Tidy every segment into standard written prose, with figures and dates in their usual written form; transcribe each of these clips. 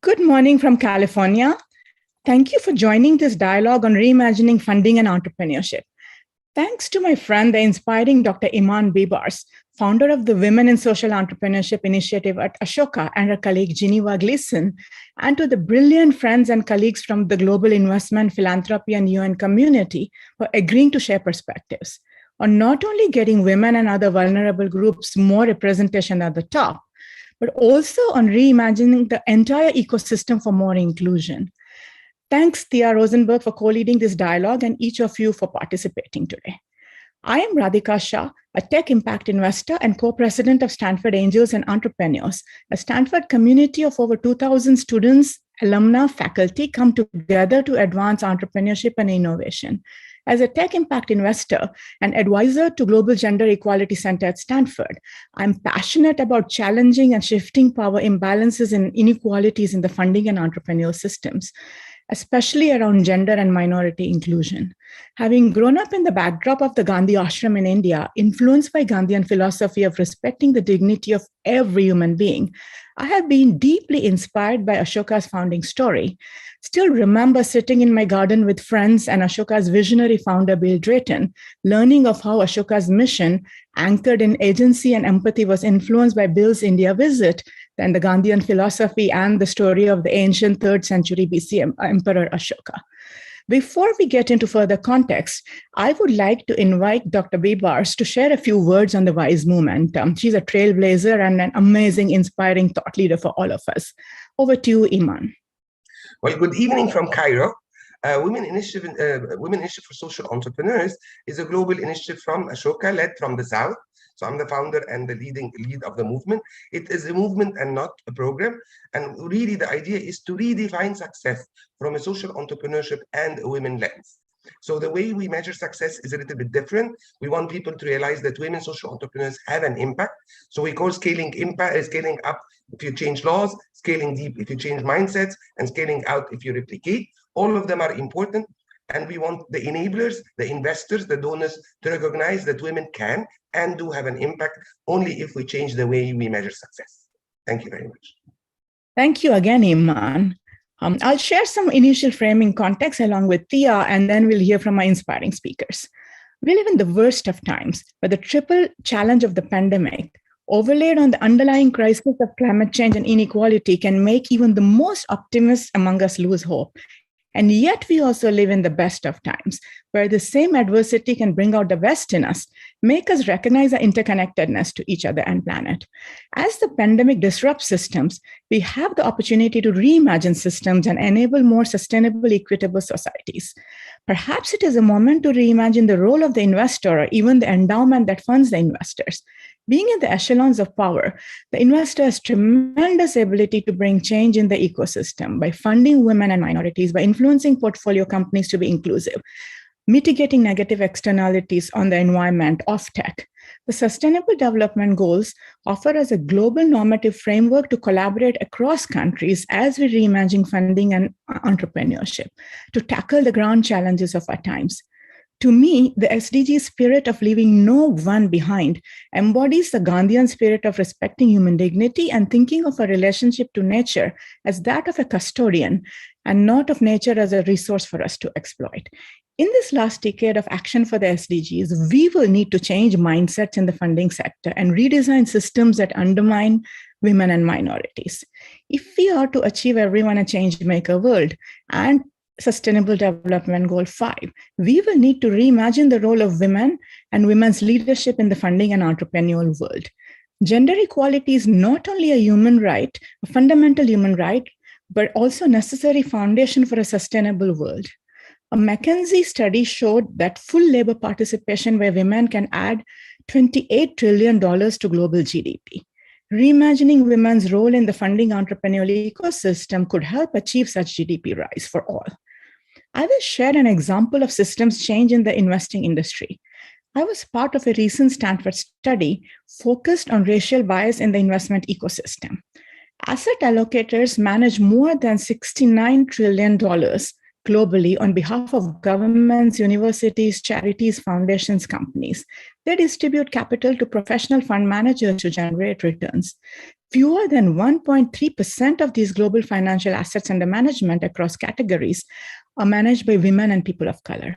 Good morning from California. Thank you for joining this dialogue on reimagining funding and entrepreneurship. Thanks to my friend, the inspiring Dr. Iman Bibars, founder of the Women in Social Entrepreneurship Initiative at Ashoka, and her colleague Geneva Gleason, and to the brilliant friends and colleagues from the global investment, philanthropy, and UN community for agreeing to share perspectives on not only getting women and other vulnerable groups more representation at the top, but also on reimagining the entire ecosystem for more inclusion. Thanks, Thea Rosenberg, for co-leading this dialogue and each of you for participating today. I am Radhika Shah, a tech impact investor and co-president of Stanford Angels and Entrepreneurs, a Stanford community of over 2,000 students, alumni, faculty come together to advance entrepreneurship and innovation. As a tech impact investor and advisor to Global Gender Equality Center at Stanford, I'm passionate about challenging and shifting power imbalances and inequalities in the funding and entrepreneurial systems, especially around gender and minority inclusion. Having grown up in the backdrop of the Gandhi ashram in India, influenced by Gandhian philosophy of respecting the dignity of every human being, I have been deeply inspired by Ashoka's founding story. Still remember sitting in my garden with friends and Ashoka's visionary founder, Bill Drayton, learning of how Ashoka's mission, anchored in agency and empathy, was influenced by Bill's India visit, then the Gandhian philosophy and the story of the ancient 3rd century BC Emperor Ashoka. Before we get into further context, I would like to invite Dr. Bibars to share a few words on the WISE movement. She's a trailblazer and an amazing, inspiring thought leader for all of us. Over to you, Iman. Well, good evening from Cairo. Women Initiative for Social Entrepreneurs is a global initiative from Ashoka, led from the South. So I'm the founder and the lead of the movement. It is a movement and not a program. And really the idea is to redefine success from a social entrepreneurship and a women lens. So the way we measure success is a little bit different. We want people to realize that women social entrepreneurs have an impact. So we call scaling up if you change laws, scaling deep if you change mindsets, and scaling out if you replicate. All of them are important. And we want the enablers, the investors, the donors to recognize that women can and do have an impact only if we change the way we measure success. Thank you very much. Thank you again, Iman. I'll share some initial framing context along with Thea, and then we'll hear from our inspiring speakers. We live in the worst of times, where the triple challenge of the pandemic, overlaid on the underlying crisis of climate change and inequality, can make even the most optimists among us lose hope. And yet we also live in the best of times, where the same adversity can bring out the best in us, make us recognize our interconnectedness to each other and planet. As the pandemic disrupts systems, we have the opportunity to reimagine systems and enable more sustainable, equitable societies. Perhaps it is a moment to reimagine the role of the investor or even the endowment that funds the investors. Being in the echelons of power, the investor has tremendous ability to bring change in the ecosystem by funding women and minorities, by influencing portfolio companies to be inclusive, mitigating negative externalities on the environment of tech. The Sustainable Development Goals offer us a global normative framework to collaborate across countries as we reimagine funding and entrepreneurship to tackle the grand challenges of our times. To me, the SDG spirit of leaving no one behind embodies the Gandhian spirit of respecting human dignity and thinking of a relationship to nature as that of a custodian and not of nature as a resource for us to exploit. In this last decade of action for the SDGs, we will need to change mindsets in the funding sector and redesign systems that undermine women and minorities. If we are to achieve everyone a change-maker world and Sustainable Development Goal 5, we will need to reimagine the role of women and women's leadership in the funding and entrepreneurial world. Gender equality is not only a human right, a fundamental human right, but also a necessary foundation for a sustainable world. A McKinsey study showed that full labor participation by women can add $28 trillion to global GDP. Reimagining women's role in the funding entrepreneurial ecosystem could help achieve such GDP rise for all. I will share an example of systems change in the investing industry. I was part of a recent Stanford study focused on racial bias in the investment ecosystem. Asset allocators manage more than $69 trillion globally on behalf of governments, universities, charities, foundations, companies. They distribute capital to professional fund managers to generate returns. fewer than 1.3% of these global financial assets under management across categories are managed by women and people of color.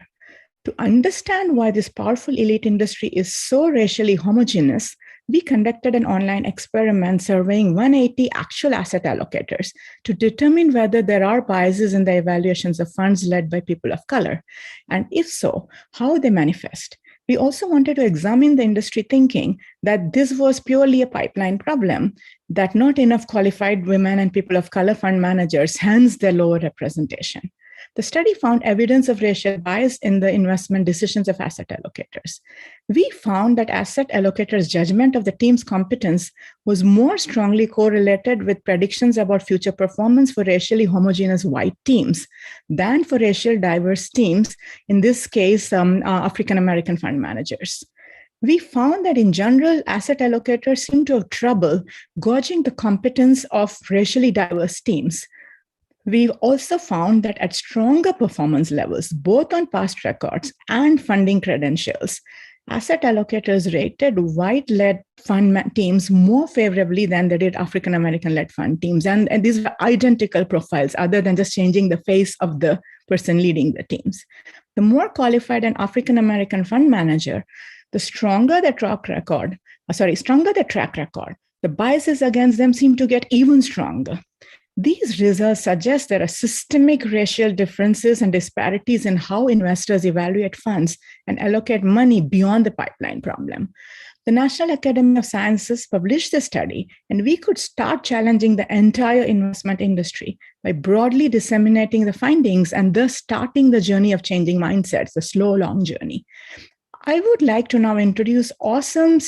To understand why this powerful elite industry is so racially homogeneous, we conducted an online experiment surveying 180 actual asset allocators to determine whether there are biases in the evaluations of funds led by people of color, and if so, how they manifest. We also wanted to examine the industry thinking that this was purely a pipeline problem, that not enough qualified women and people of color fund managers, hence their lower representation. The study found evidence of racial bias in the investment decisions of asset allocators. We found that asset allocators' judgment of the team's competence was more strongly correlated with predictions about future performance for racially homogeneous white teams than for racial diverse teams, in this case, African American fund managers. We found that in general, asset allocators seem to have trouble gauging the competence of racially diverse teams. We've also found that at stronger performance levels, both on past records and funding credentials, asset allocators rated white-led fund teams more favorably than they did African-American-led fund teams. And these are identical profiles, other than just changing the face of the person leading the teams. The more qualified an African-American fund manager, the stronger the track record, the biases against them seem to get even stronger. These results suggest there are systemic racial differences and disparities in how investors evaluate funds and allocate money beyond the pipeline problem. The National Academy of Sciences published this study, and we could start challenging the entire investment industry by broadly disseminating the findings and thus starting the journey of changing mindsets, the slow, long journey. I would like to now introduce awesome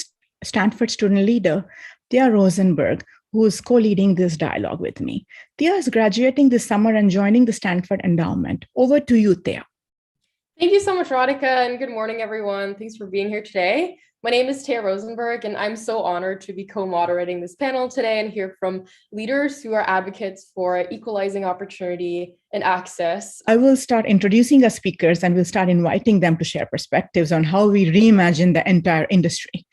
Stanford student leader, Thea Rosenberg, who is co-leading this dialogue with me. Thea is graduating this summer and joining the Stanford Endowment. Over to you, Thea. Thank you so much, Radhika, and good morning, everyone. Thanks for being here today. My name is Thea Rosenberg, and I'm so honored to be co-moderating this panel today and hear from leaders who are advocates for equalizing opportunity and access. I will start introducing our speakers, and we'll start inviting them to share perspectives on how we reimagine the entire industry.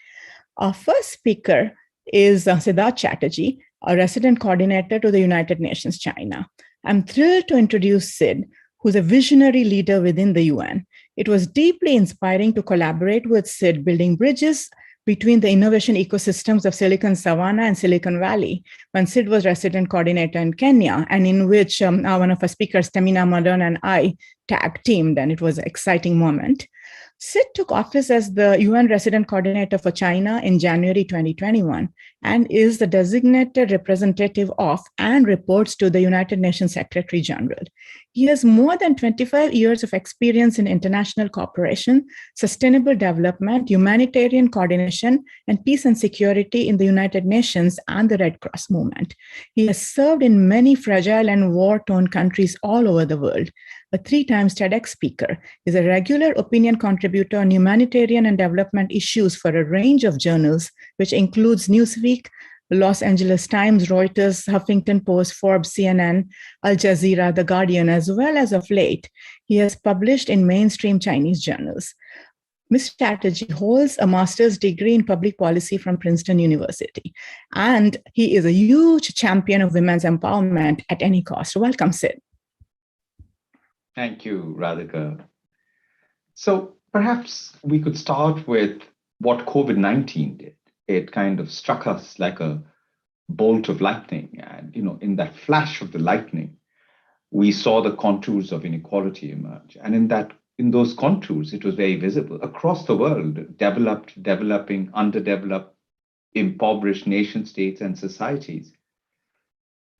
Our first speaker is Siddharth Chatterjee, a resident coordinator to the United Nations China. I'm thrilled to introduce Sid, who's a visionary leader within the UN. It was deeply inspiring to collaborate with Sid, building bridges between the innovation ecosystems of Silicon Savannah and Silicon Valley, when Sid was resident coordinator in Kenya, and in which one of our speakers, Tamina Madan, and I tag teamed, and it was an exciting moment. Sid took office as the UN Resident Coordinator for China in January 2021 and is the designated representative of and reports to the United Nations Secretary General. He has more than 25 years of experience in international cooperation, sustainable development, humanitarian coordination, and peace and security in the United Nations and the Red Cross movement. He has served in many fragile and war-torn countries all over the world. A 3-time TEDx speaker, is a regular opinion contributor on humanitarian and development issues for a range of journals, which includes Newsweek, Los Angeles Times, Reuters, Huffington Post, Forbes, CNN, Al Jazeera, The Guardian, as well as of late, he has published in mainstream Chinese journals. Mr. Chatterjee holds a master's degree in public policy from Princeton University, and he is a huge champion of women's empowerment at any cost. Welcome, Sid. Thank you, Radhika. So perhaps we could start with what COVID-19 did. It kind of struck us like a bolt of lightning. And, in that flash of the lightning, we saw the contours of inequality emerge. And in those contours, it was very visible across the world, developed, developing, underdeveloped, impoverished nation states and societies.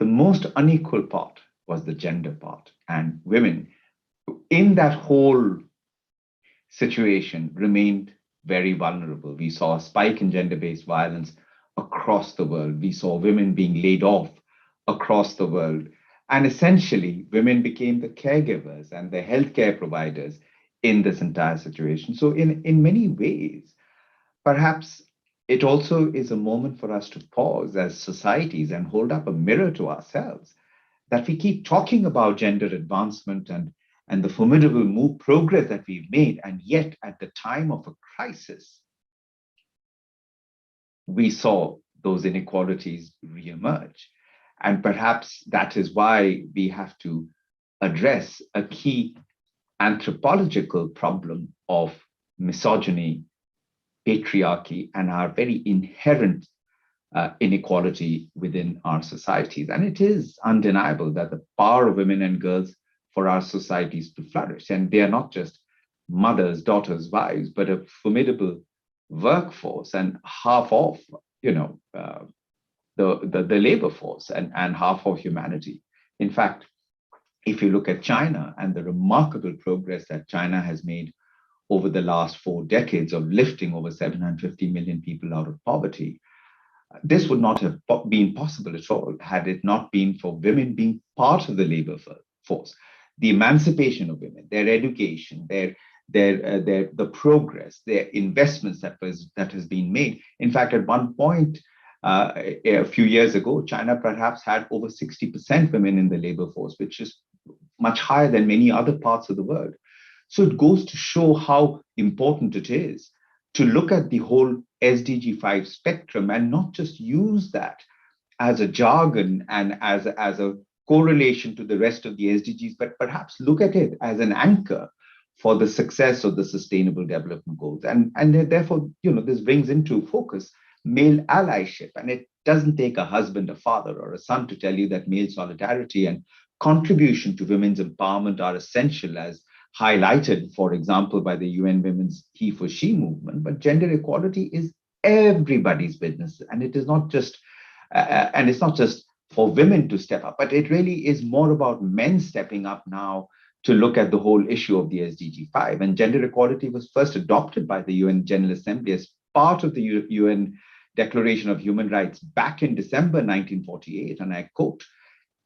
The most unequal part was the gender part, and women in that whole situation remained very vulnerable. We saw a spike in gender-based violence across the world. We saw women being laid off across the world. And essentially, women became the caregivers and the healthcare providers in this entire situation. So in many ways, perhaps it also is a moment for us to pause as societies and hold up a mirror to ourselves, that we keep talking about gender advancement and the formidable progress that we've made. And yet at the time of a crisis, we saw those inequalities reemerge. And perhaps that is why we have to address a key anthropological problem of misogyny, patriarchy, and our very inherent inequality within our societies. And it is undeniable that the power of women and girls for our societies to flourish, and they are not just mothers, daughters, wives, but a formidable workforce and half of, the labor force and half of humanity. In fact, if you look at China and the remarkable progress that China has made over the last 4 decades of lifting over 750 million people out of poverty, this would not have been possible at all had it not been for women being part of the labor force. The emancipation of women, their education, the progress, their investments that has been made. In fact, at one point, a few years ago, China perhaps had over 60% women in the labor force, which is much higher than many other parts of the world. So it goes to show how important it is to look at the whole SDG 5 spectrum and not just use that as a jargon and as a correlation to the rest of the SDGs, but perhaps look at it as an anchor for the success of the Sustainable Development Goals. And therefore, this brings into focus male allyship. And it doesn't take a husband, a father, or a son to tell you that male solidarity and contribution to women's empowerment are essential, as highlighted, for example, by the UN Women's He for She movement. But gender equality is everybody's business, and it is not just, and it's not just for women to step up, but it really is more about men stepping up now to look at the whole issue of the SDG 5. And gender equality was first adopted by the UN General Assembly as part of the UN Declaration of Human Rights back in December 1948, and I quote,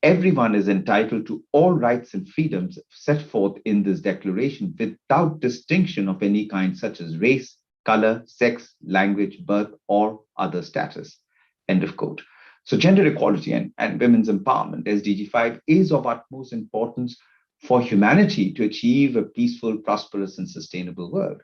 "Everyone is entitled to all rights and freedoms set forth in this declaration without distinction of any kind, such as race, color, sex, language, birth, or other status." End of quote. So gender equality and women's empowerment, SDG 5, is of utmost importance for humanity to achieve a peaceful, prosperous, and sustainable world.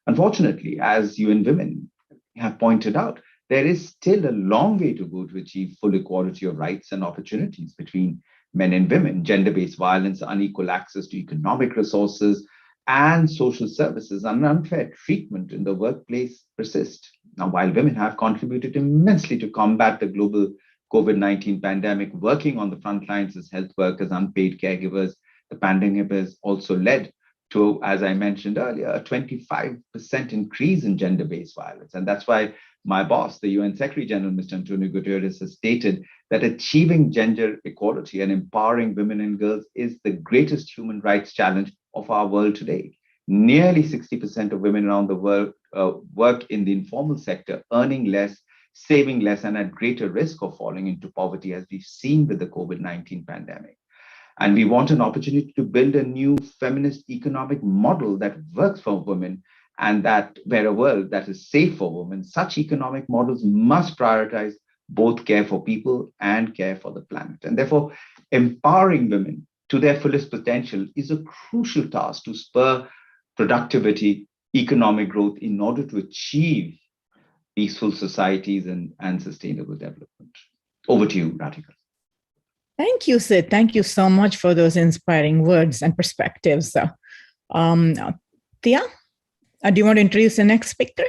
Unfortunately, as UN Women have pointed out, there is still a long way to go to achieve full equality of rights and opportunities between men and women. Gender-based violence, unequal access to economic resources and social services, and unfair treatment in the workplace persist. Now, while women have contributed immensely to combat the global COVID-19 pandemic, working on the front lines as health workers, unpaid caregivers, the pandemic has also led to, as I mentioned earlier, a 25% increase in gender-based violence. And that's why my boss, the UN Secretary General, Mr. Antonio Guterres, has stated that achieving gender equality and empowering women and girls is the greatest human rights challenge of our world today. Nearly 60% of women around the world work in the informal sector, earning less, saving less, and at greater risk of falling into poverty, as we've seen with the COVID-19 pandemic. And we want an opportunity to build a new feminist economic model that works for women and that where a world that is safe for women. Such economic models must prioritize both care for people and care for the planet. And therefore, empowering women to their fullest potential is a crucial task to spur productivity, economic growth in order to achieve peaceful societies and sustainable development. Over to you, Radhika. Thank you, Sid. Thank you so much for those inspiring words and perspectives. Tia, do you want to introduce the next speaker?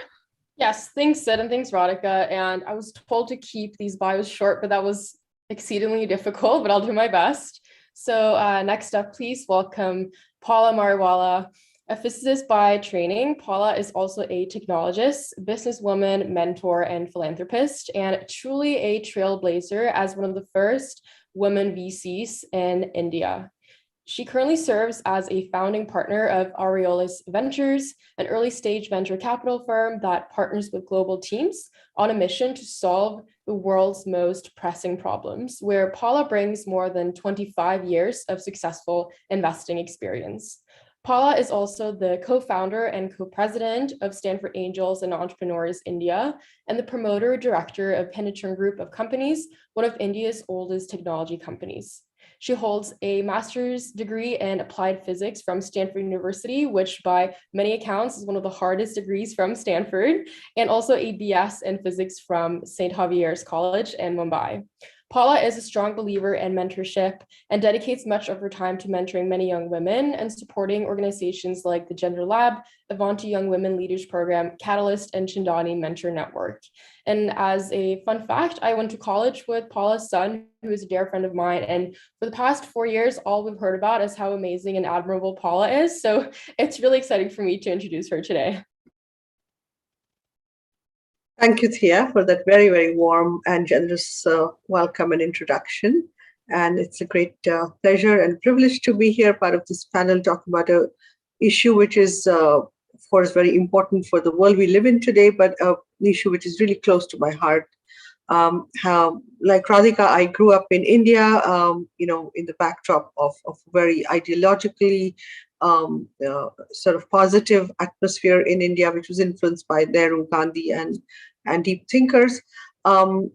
Yes, thanks, Sid, and thanks, Radhika. And I was told to keep these bios short, but that was exceedingly difficult, but I'll do my best. So next up, please welcome Paula Mariwala, a physicist by training. Paula is also a technologist, businesswoman, mentor, and philanthropist, and truly a trailblazer as one of the first women VCs in India. She currently serves as a founding partner of Aureolus Ventures, an early stage venture capital firm that partners with global teams on a mission to solve the world's most pressing problems, where Paula brings more than 25 years of successful investing experience. Paula is also the co-founder and co-president of Stanford Angels and Entrepreneurs India, and the promoter director of Penetron Group of Companies, one of India's oldest technology companies. She holds a master's degree in applied physics from Stanford University, which by many accounts is one of the hardest degrees from Stanford, and also a BS in physics from St. Xavier's College in Mumbai. Paula is a strong believer in mentorship and dedicates much of her time to mentoring many young women and supporting organizations like the Gender Lab, Avanti Young Women Leaders Program, Catalyst, and Chindani Mentor Network. And as a fun fact, I went to college with Paula's son, who is a dear friend of mine. And for the past 4 years, all we've heard about is how amazing and admirable Paula is. So it's really exciting for me to introduce her today. Thank you, Thea, for that very, very warm and generous welcome and introduction. And it's a great pleasure and privilege to be here, part of this panel, talking about an issue which is, of course, very important for the world we live in today, but an issue which is really close to my heart. Like Radhika, I grew up in India, in the backdrop of very ideologically sort of positive atmosphere in India, which was influenced by Nehru, Gandhi, and deep thinkers. And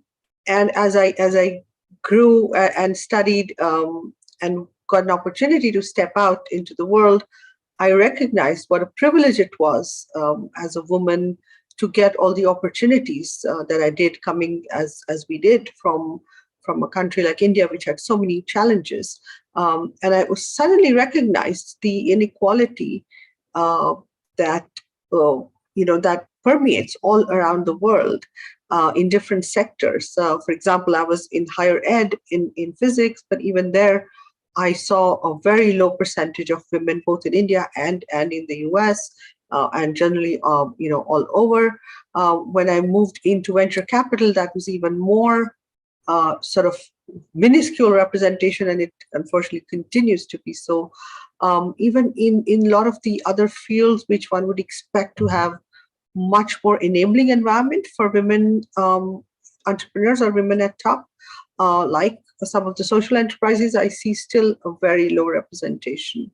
as I grew and studied and got an opportunity to step out into the world, I recognized what a privilege it was as a woman to get all the opportunities that I did, coming as we did from a country like India, which had so many challenges. And I was suddenly recognized the inequality that permeates all around the world in different sectors. For example, I was in higher ed in physics, but even there, I saw a very low percentage of women, both in India and in the US, and generally, all over. When I moved into venture capital, that was even more sort of minuscule representation, and it unfortunately continues to be so. Even in a lot of the other fields, which one would expect to have much more enabling environment for women entrepreneurs or women at top, like some of the social enterprises, I see still a very low representation.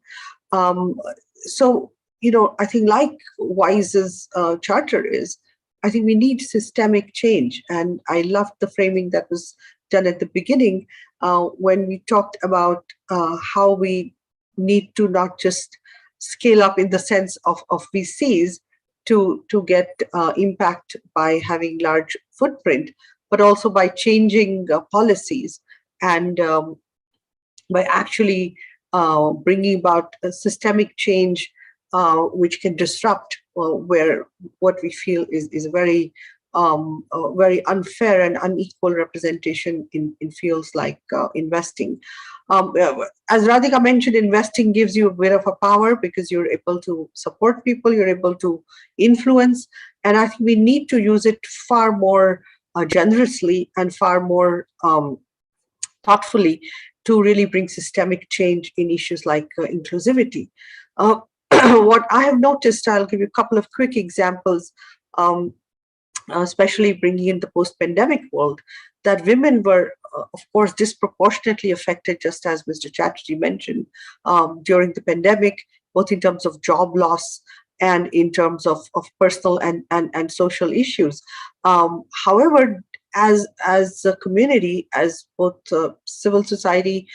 So, I think like WISE's charter is, I think we need systemic change. And I loved the framing that was done at the beginning when we talked about how we need to not just scale up in the sense of VCs to get impact by having large footprint, but also by changing policies and by actually bringing about a systemic change which can disrupt where what we feel is a very unfair and unequal representation in fields like investing. As Radhika mentioned, investing gives you a bit of a power because you're able to support people, you're able to influence, and I think we need to use it far more generously and far more thoughtfully to really bring systemic change in issues like inclusivity. What I have noticed, I'll give you a couple of quick examples, especially bringing in the post-pandemic world, that women were, of course, disproportionately affected, just as Mr. Chatterjee mentioned, during the pandemic, both in terms of job loss and in terms of personal and social issues. However, as a community, as both civil society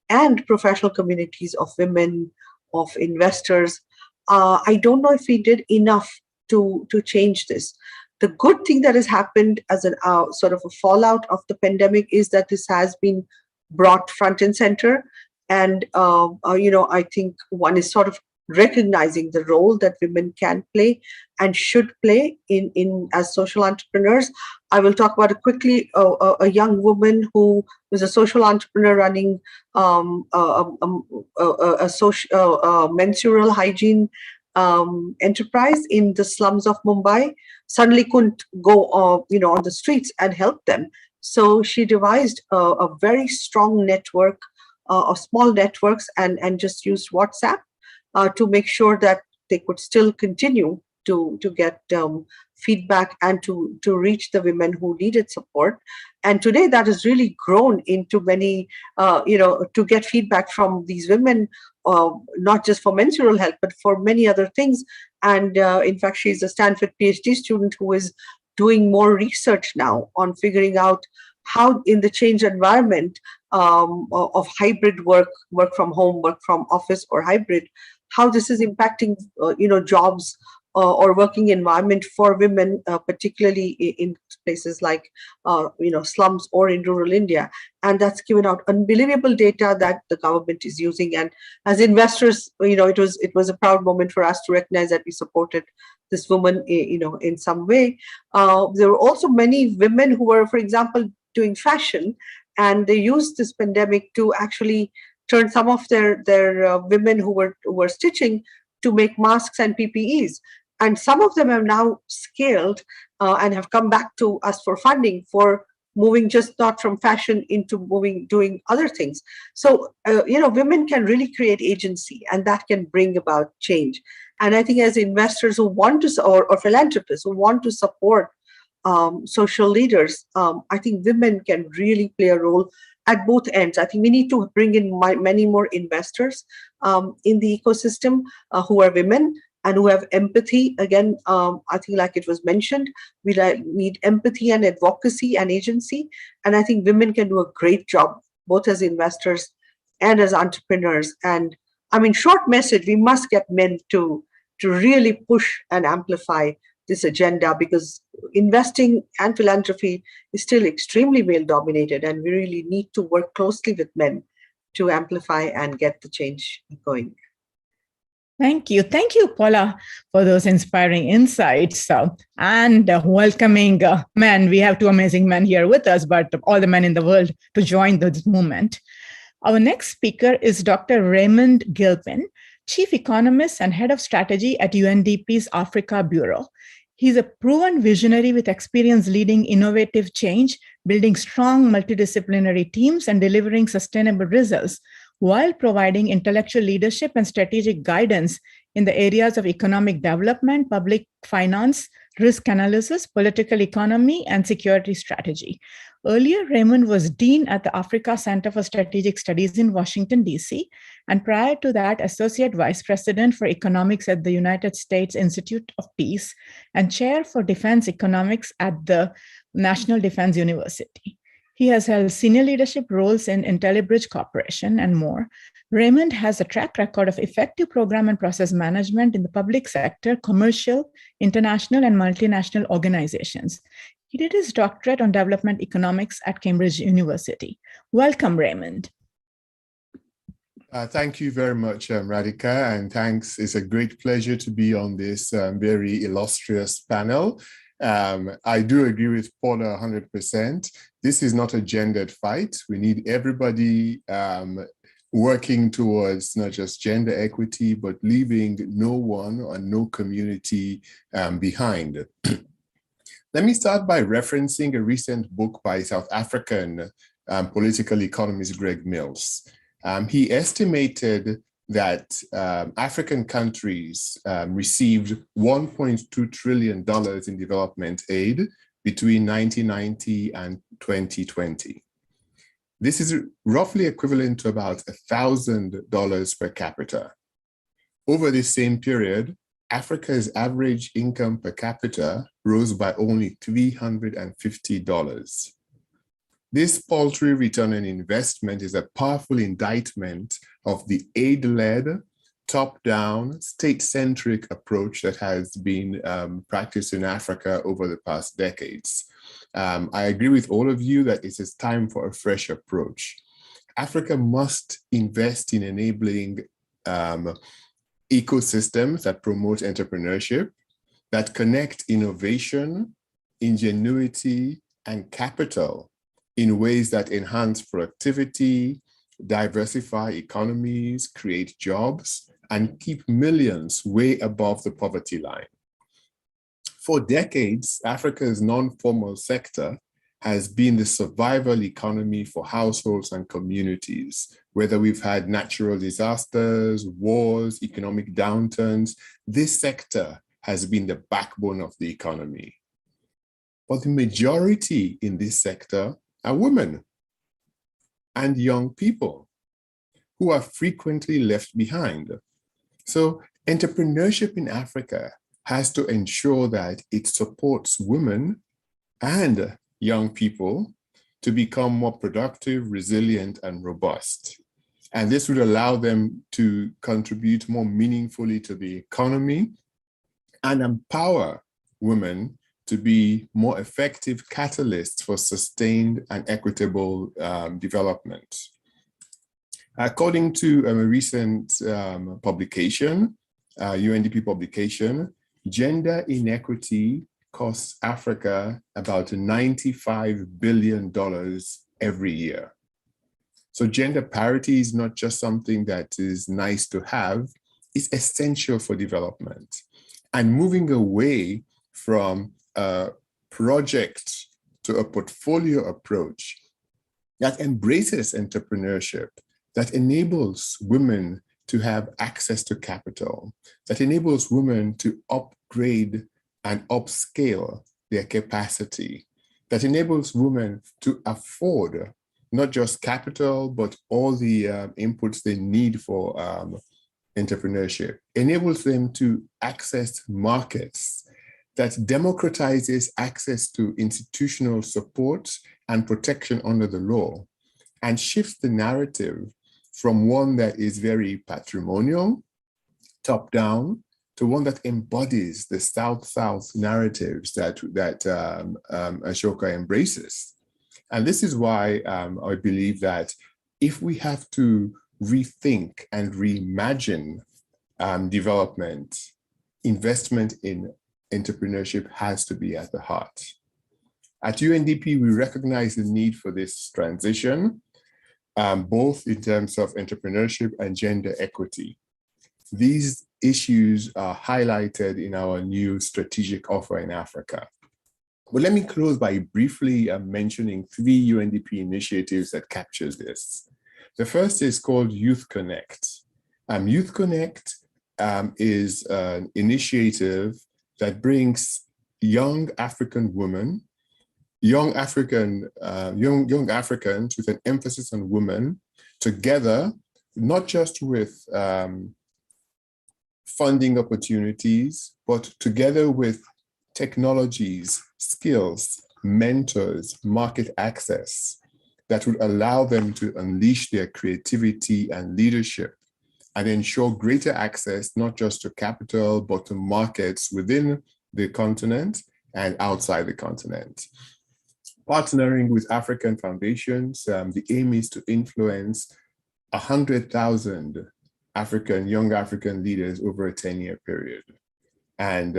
and professional communities of women, of investors, I don't know if we did enough to change this. The good thing that has happened as an sort of a fallout of the pandemic is that this has been brought front and center. And, I think one is sort of recognizing the role that women can play and should play in as social entrepreneurs. I will talk about it quickly. A young woman who was a social entrepreneur running a social menstrual hygiene enterprise in the slums of Mumbai, suddenly couldn't go on the streets and help them. So she devised a very strong network of small networks and just used WhatsApp to make sure that they could still continue to get feedback and to reach the women who needed support. And today that has really grown into many, to get feedback from these women, not just for menstrual health, but for many other things. And in fact, she's a Stanford PhD student who is doing more research now on figuring out how in the changed environment of hybrid work from home, work from office, or hybrid, how this is impacting jobs or working environment for women, particularly in places like slums or in rural India. And that's given out unbelievable data that the government is using. And as investors, it was a proud moment for us to recognize that we supported this woman, in some way. There were also many women who were, for example, doing fashion, and they used this pandemic to actually turn some of their women who were stitching to make masks and PPEs. And some of them have now scaled and have come back to us for funding for moving just not from fashion into doing other things. So, women can really create agency, and that can bring about change. And I think as investors who want to, or philanthropists who want to support social leaders, I think women can really play a role at both ends. I think we need to bring in many more investors in the ecosystem who are women and who have empathy. Again, I think like it was mentioned, we need empathy and advocacy and agency. And I think women can do a great job, both as investors and as entrepreneurs. And I mean, short message, we must get men to really push and amplify this agenda, because investing and philanthropy is still extremely male dominated, and we really need to work closely with men to amplify and get the change going. Thank you, Paula, for those inspiring insights and welcoming men. We have two amazing men here with us, but all the men in the world to join this movement. Our next speaker is Dr. Raymond Gilpin, Chief Economist and Head of Strategy at UNDP's Africa Bureau. He's a proven visionary with experience leading innovative change, building strong multidisciplinary teams, and delivering sustainable results, while providing intellectual leadership and strategic guidance in the areas of economic development, public finance, risk analysis, political economy, and security strategy. Earlier, Raymond was Dean at the Africa Center for Strategic Studies in Washington, D.C., and prior to that, Associate Vice President for Economics at the United States Institute of Peace and Chair for Defense Economics at the National Defense University. He has held senior leadership roles in IntelliBridge Corporation and more. Raymond has a track record of effective program and process management in the public sector, commercial, international, and multinational organizations. He did his doctorate on development economics at Cambridge University. Welcome, Raymond. Thank you very much, Radhika, and thanks. It's a great pleasure to be on this very illustrious panel. I do agree with Paula 100%. This is not a gendered fight. We need everybody working towards not just gender equity, but leaving no one or no community behind. Let me start by referencing a recent book by South African political economist Greg Mills. He estimated that African countries received $1.2 trillion in development aid between 1990 and 2020. This is roughly equivalent to about $1,000 per capita. Over this same period, Africa's average income per capita rose by only $350. This paltry return on investment is a powerful indictment of the aid-led, top-down, state-centric approach that has been practiced in Africa over the past decades. I agree with all of you that it is time for a fresh approach. Africa must invest in enabling ecosystems that promote entrepreneurship, that connect innovation, ingenuity, and capital in ways that enhance productivity, diversify economies, create jobs, and keep millions way above the poverty line. For decades, Africa's non-formal sector has been the survival economy for households and communities. Whether we've had natural disasters, wars, economic downturns, this sector has been the backbone of the economy. But the majority in this sector are women and young people who are frequently left behind. So entrepreneurship in Africa has to ensure that it supports women and young people to become more productive, resilient, and robust. And this would allow them to contribute more meaningfully to the economy and empower women to be more effective catalysts for sustained and equitable development. According to a recent publication, UNDP publication, gender inequity costs Africa about $95 billion every year. So gender parity is not just something that is nice to have, it's essential for development. And moving away from a project to a portfolio approach that embraces entrepreneurship, that enables women to have access to capital, that enables women to upgrade and upscale their capacity, that enables women to afford not just capital, but all the inputs they need for entrepreneurship, enables them to access markets, that democratizes access to institutional support and protection under the law, and shifts the narrative from one that is very patrimonial, top-down, to one that embodies the South-South narratives that Ashoka embraces. And this is why I believe that if we have to rethink and reimagine development, investment in entrepreneurship has to be at the heart. At UNDP, we recognize the need for this transition, both in terms of entrepreneurship and gender equity. These issues are highlighted in our new strategic offer in Africa. But let me close by briefly mentioning 3 UNDP initiatives that captures this. The first is called Youth Connect. Youth Connect is an initiative that brings young African women, young Africans with an emphasis on women together, not just with funding opportunities, but together with technologies, skills, mentors, market access that would allow them to unleash their creativity and leadership and ensure greater access, not just to capital, but to markets within the continent and outside the continent. Partnering with African foundations, the aim is to influence 100,000 young African leaders over a 10-year period. And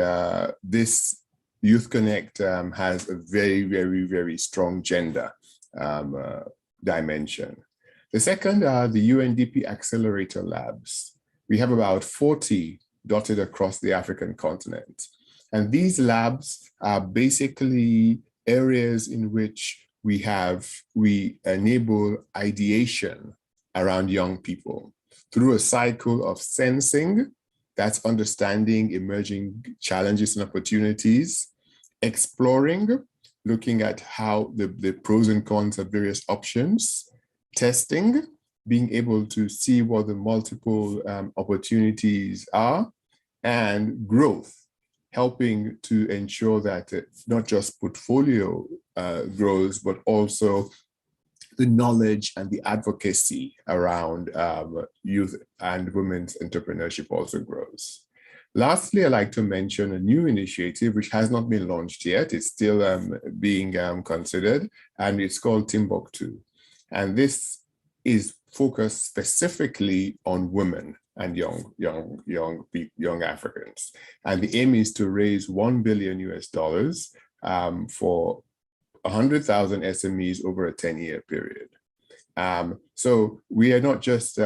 this Youth Connect has a very, very, very strong gender dimension. The second are the UNDP Accelerator Labs. We have about 40 dotted across the African continent. And these labs are basically areas in which we enable ideation around young people through a cycle of sensing, that's understanding emerging challenges and opportunities, exploring, looking at how the pros and cons of various options, testing, being able to see what the multiple opportunities are, and growth, helping to ensure that not just portfolio grows, but also the knowledge and the advocacy around youth and women's entrepreneurship also grows. Lastly, I'd like to mention a new initiative which has not been launched yet. It's still being considered, and it's called Timbuktu. And this is focused specifically on women and young Africans. And the aim is to raise $1 billion for 100,000 SMEs over a 10-year period. So we are not just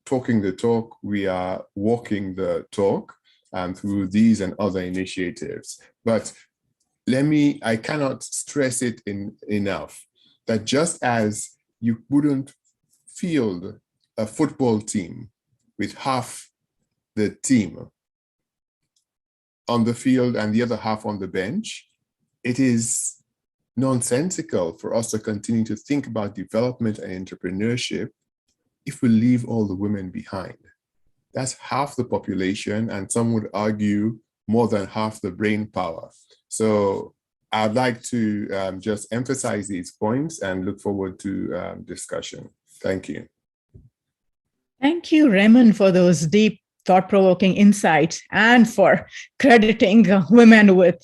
talking the talk, we are walking the talk through these and other initiatives. But I cannot stress it enough that just as you wouldn't field a football team with half the team on the field and the other half on the bench, it is nonsensical for us to continue to think about development and entrepreneurship if we leave all the women behind. That's half the population, and some would argue more than half the brain power. So I'd like to just emphasize these points and look forward to discussion. Thank you. Thank you, Raymond, for those deep, thought-provoking insights and for crediting women with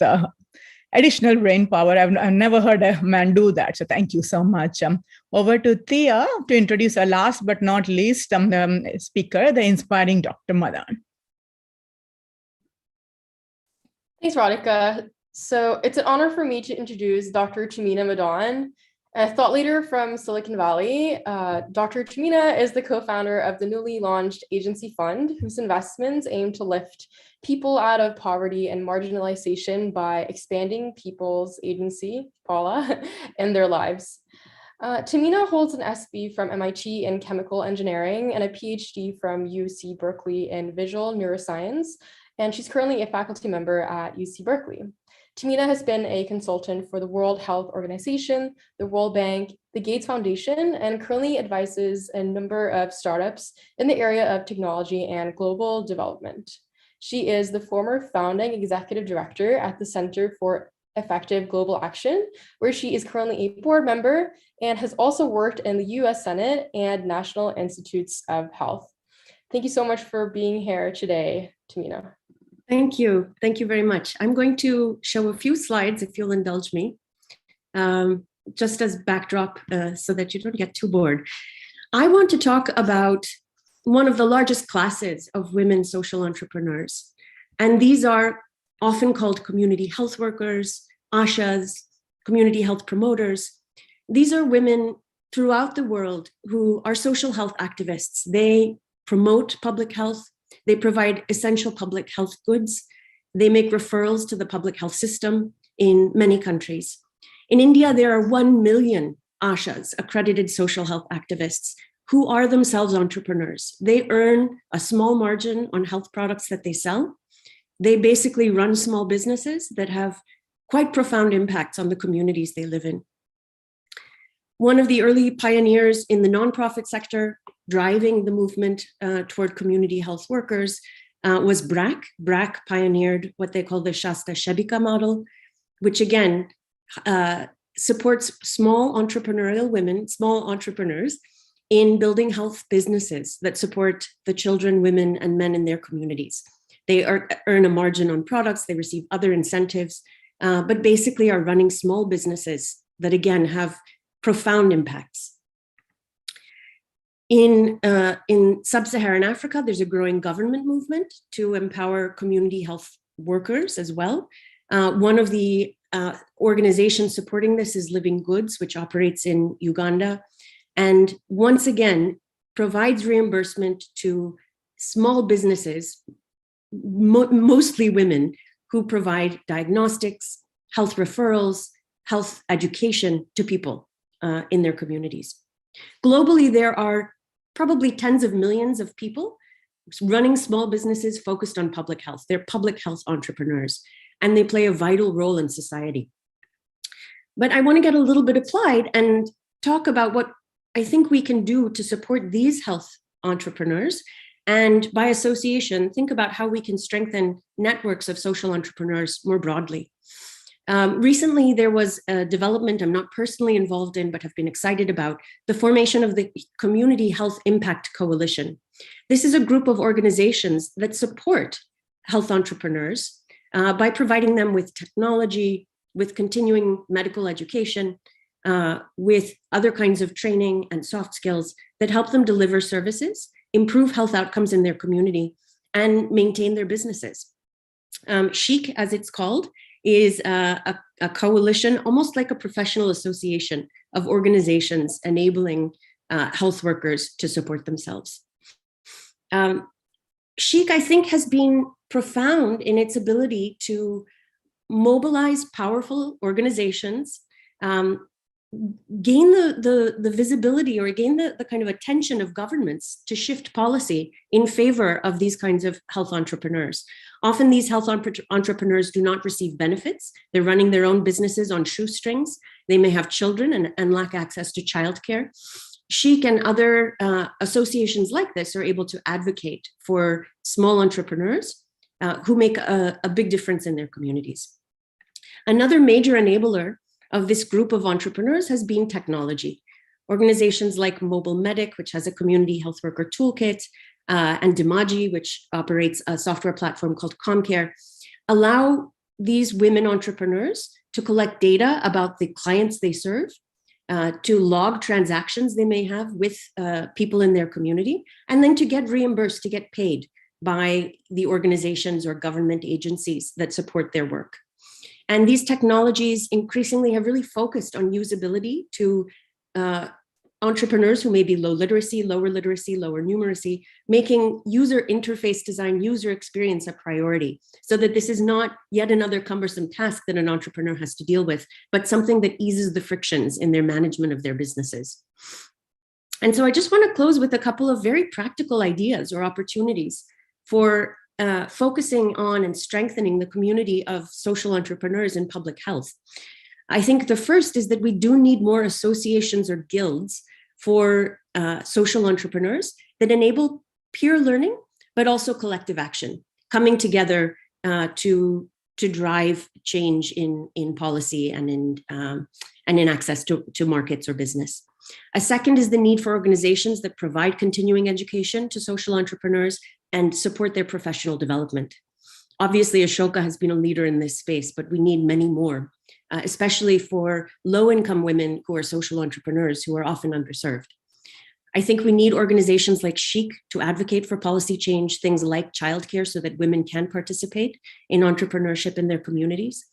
additional brain power. I've never heard a man do that, so thank you so much. Over to Thea to introduce our last but not least speaker, the inspiring Dr. Madan. Thanks, Radhika. So it's an honor for me to introduce Dr. Chamina Madan, a thought leader from Silicon Valley. Dr. Chamina is the co-founder of the newly launched agency fund, whose investments aim to lift people out of poverty and marginalization by expanding people's agency, Paula, in their lives. Chamina holds an SB from MIT in chemical engineering and a PhD from UC Berkeley in visual neuroscience, and she's currently a faculty member at UC Berkeley. Chamina has been a consultant for the World Health Organization, the World Bank, the Gates Foundation, and currently advises a number of startups in the area of technology and global development. She is the former founding executive director at the Center for Effective Global Action, where she is currently a board member and has also worked in the US Senate and National Institutes of Health. Thank you so much for being here today, Chamina. Thank you. Thank you very much. I'm going to show a few slides, if you'll indulge me, just as backdrop so that you don't get too bored. I want to talk about one of the largest classes of women social entrepreneurs. And these are often called community health workers, ASHAs, community health promoters. These are women throughout the world who are social health activists. They promote public health. They provide essential public health goods. They make referrals to the public health system in many countries. In India, there are 1 million ASHAs, accredited social health activists, who are themselves entrepreneurs. They earn a small margin on health products that they sell. They basically run small businesses that have quite profound impacts on the communities they live in. One of the early pioneers in the nonprofit sector driving the movement toward community health workers was BRAC. BRAC pioneered what they call the Shasta Shebika model, which again supports small entrepreneurial women, small entrepreneurs, in building health businesses that support the children, women, and men in their communities. They earn a margin on products, they receive other incentives, but basically are running small businesses that again have profound impacts. In sub-Saharan Africa, there's a growing government movement to empower community health workers as well. One of the organizations supporting this is Living Goods, which operates in Uganda, and once again provides reimbursement to small businesses, mostly women, who provide diagnostics, health referrals, health education to people in their communities. Globally, there are probably tens of millions of people running small businesses focused on public health. They're public health entrepreneurs, and they play a vital role in society. But I want to get a little bit applied and talk about what I think we can do to support these health entrepreneurs, and by association, think about how we can strengthen networks of social entrepreneurs more broadly. Recently, there was a development I'm not personally involved in, but have been excited about, the formation of the Community Health Impact Coalition. This is a group of organizations that support health entrepreneurs by providing them with technology, with continuing medical education, with other kinds of training and soft skills that help them deliver services, improve health outcomes in their community, and maintain their businesses. Chic, as it's called, is a coalition, almost like a professional association of organizations enabling health workers to support themselves. Chic, I think, has been profound in its ability to mobilize powerful organizations gain the visibility or gain the kind of attention of governments to shift policy in favor of these kinds of health entrepreneurs. Often these health entrepreneurs do not receive benefits. They're running their own businesses on shoestrings. They may have children and lack access to childcare. Chic and other associations like this are able to advocate for small entrepreneurs who make a big difference in their communities. Another major enabler of this group of entrepreneurs has been technology. Organizations like Mobile Medic, which has a community health worker toolkit, and Dimaji, which operates a software platform called Comcare, allow these women entrepreneurs to collect data about the clients they serve, to log transactions they may have with people in their community, and then to get reimbursed, to get paid by the organizations or government agencies that support their work. And these technologies increasingly have really focused on usability to entrepreneurs who may be lower literacy, lower numeracy, making user interface design, user experience a priority, so that this is not yet another cumbersome task that an entrepreneur has to deal with, but something that eases the frictions in their management of their businesses. And so I just want to close with a couple of very practical ideas or opportunities for focusing on and strengthening the community of social entrepreneurs in public health. I think the first is that we do need more associations or guilds for social entrepreneurs that enable peer learning, but also collective action, coming together to drive change in policy and in access to markets or business. A second is the need for organizations that provide continuing education to social entrepreneurs and support their professional development. Obviously, Ashoka has been a leader in this space, but we need many more, especially for low-income women who are social entrepreneurs who are often underserved. I think we need organizations like Chic to advocate for policy change, things like childcare, so that women can participate in entrepreneurship in their communities.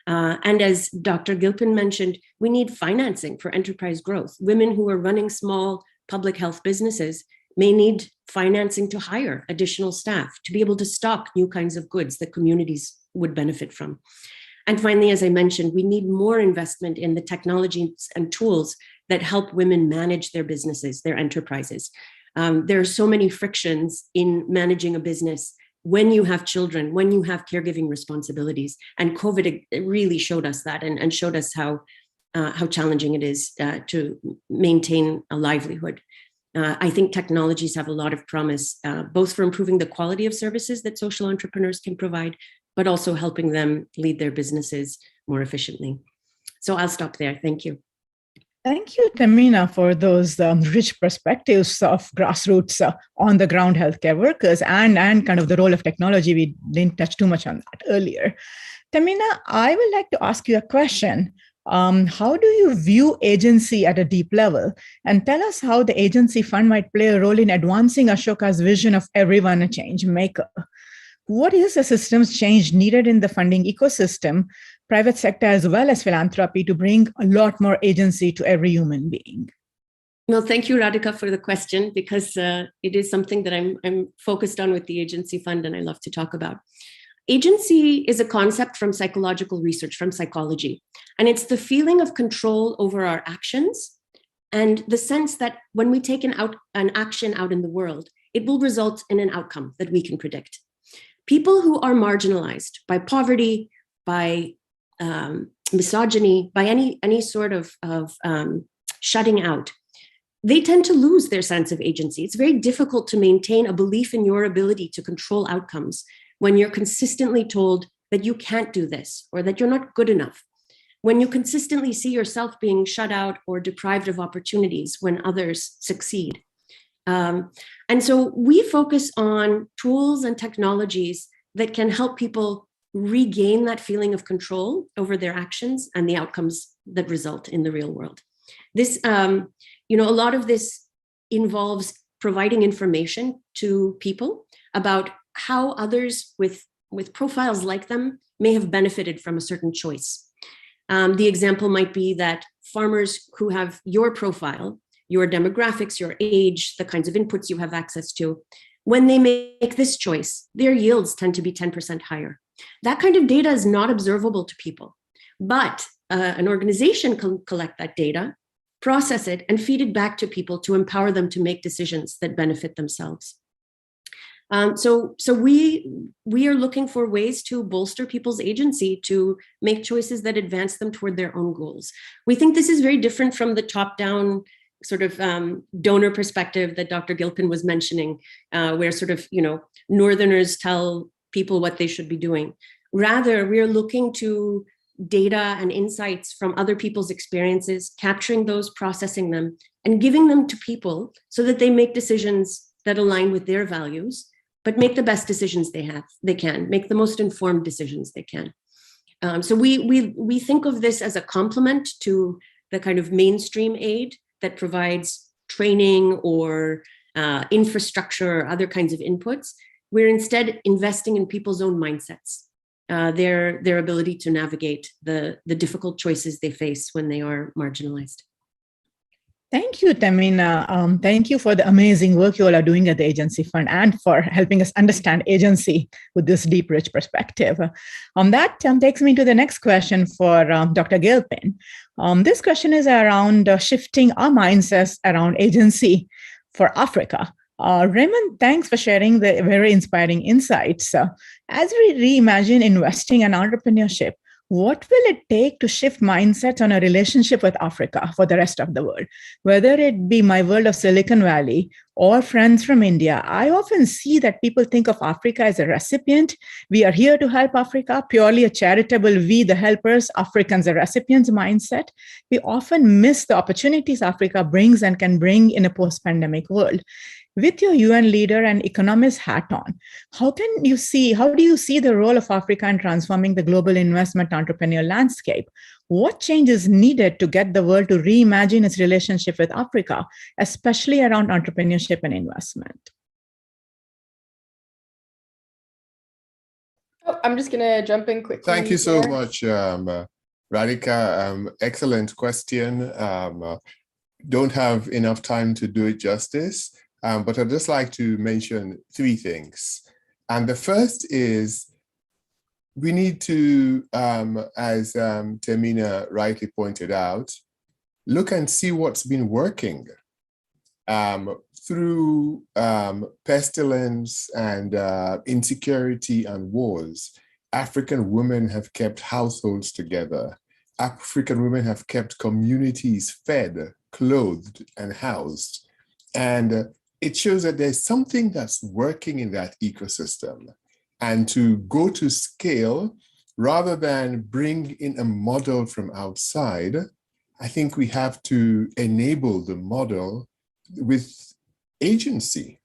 And as Dr. Gilpin mentioned, we need financing for enterprise growth. Women who are running small public health businesses may need financing to hire additional staff to be able to stock new kinds of goods that communities would benefit from. And finally, as I mentioned, we need more investment in the technologies and tools that help women manage their businesses, their enterprises. There are so many frictions in managing a business when you have children, when you have caregiving responsibilities. And COVID really showed us that and showed us how challenging it is to maintain a livelihood. I think technologies have a lot of promise, both for improving the quality of services that social entrepreneurs can provide, but also helping them lead their businesses more efficiently. So I'll stop there. Thank you. Thank you, Tamina, for those rich perspectives of grassroots on-the-ground healthcare workers and kind of the role of technology. We didn't touch too much on that earlier. Tamina, I would like to ask you a question. How do you view agency at a deep level? And tell us how the agency fund might play a role in advancing Ashoka's vision of everyone a change maker. What is the systems change needed in the funding ecosystem, private sector as well as philanthropy, to bring a lot more agency to every human being? Well, thank you, Radhika, for the question, because it is something that I'm focused on with the agency fund and I love to talk about. Agency is a concept from psychological research, from psychology, and it's the feeling of control over our actions and the sense that when we take an action out in the world, it will result in an outcome that we can predict. People who are marginalized by poverty, by misogyny, by any sort of shutting out, they tend to lose their sense of agency. It's very difficult to maintain a belief in your ability to control outcomes when you're consistently told that you can't do this or that you're not good enough, when you consistently see yourself being shut out or deprived of opportunities when others succeed. And so we focus on tools and technologies that can help people regain that feeling of control over their actions and the outcomes that result in the real world. This, a lot of this involves providing information to people about how others with profiles like them may have benefited from a certain choice. The example might be that farmers who have your profile, your demographics, your age, the kinds of inputs you have access to, when they make this choice, their yields tend to be 10% higher. That kind of data is not observable to people, but an organization can collect that data, process it, and feed it back to people to empower them to make decisions that benefit themselves. So we are looking for ways to bolster people's agency to make choices that advance them toward their own goals. We think this is very different from the top-down sort of donor perspective that Dr. Gilpin was mentioning, where sort of, Northerners tell people what they should be doing. Rather, we are looking to data and insights from other people's experiences, capturing those, processing them, and giving them to people so that they make decisions that align with their values, but make the best decisions they can, make the most informed decisions they can. So we think of this as a complement to the kind of mainstream aid that provides training or infrastructure or other kinds of inputs. We're instead investing in people's own mindsets, their ability to navigate the difficult choices they face when they are marginalized. Thank you, Tamina. Thank you for the amazing work you all are doing at the Agency Fund and for helping us understand agency with this deep, rich perspective. That takes me to the next question for Dr. Gilpin. This question is around shifting our mindsets around agency for Africa. Raymond, thanks for sharing the very inspiring insights. As we reimagine investing and entrepreneurship, what will it take to shift mindsets on a relationship with Africa for the rest of the world? Whether it be my world of Silicon Valley or friends from India, I often see that people think of Africa as a recipient. We are here to help Africa, purely a charitable we, the helpers, Africans, the recipients mindset. We often miss the opportunities Africa brings and can bring in a post-pandemic world. With your UN leader and economist hat on, how do you see the role of Africa in transforming the global investment entrepreneur landscape? What change is needed to get the world to reimagine its relationship with Africa, especially around entrepreneurship and investment? I'm just going to jump in quickly. Thank you so much, Radhika. Excellent question. Don't have enough time to do it justice. But I'd just like to mention three things. And the first is we need to, as Tamina rightly pointed out, look and see what's been working. Through pestilence and insecurity and wars, African women have kept households together. African women have kept communities fed, clothed, and housed. And it shows that there's something that's working in that ecosystem. And to go to scale, rather than bring in a model from outside, I think we have to enable the model with agency.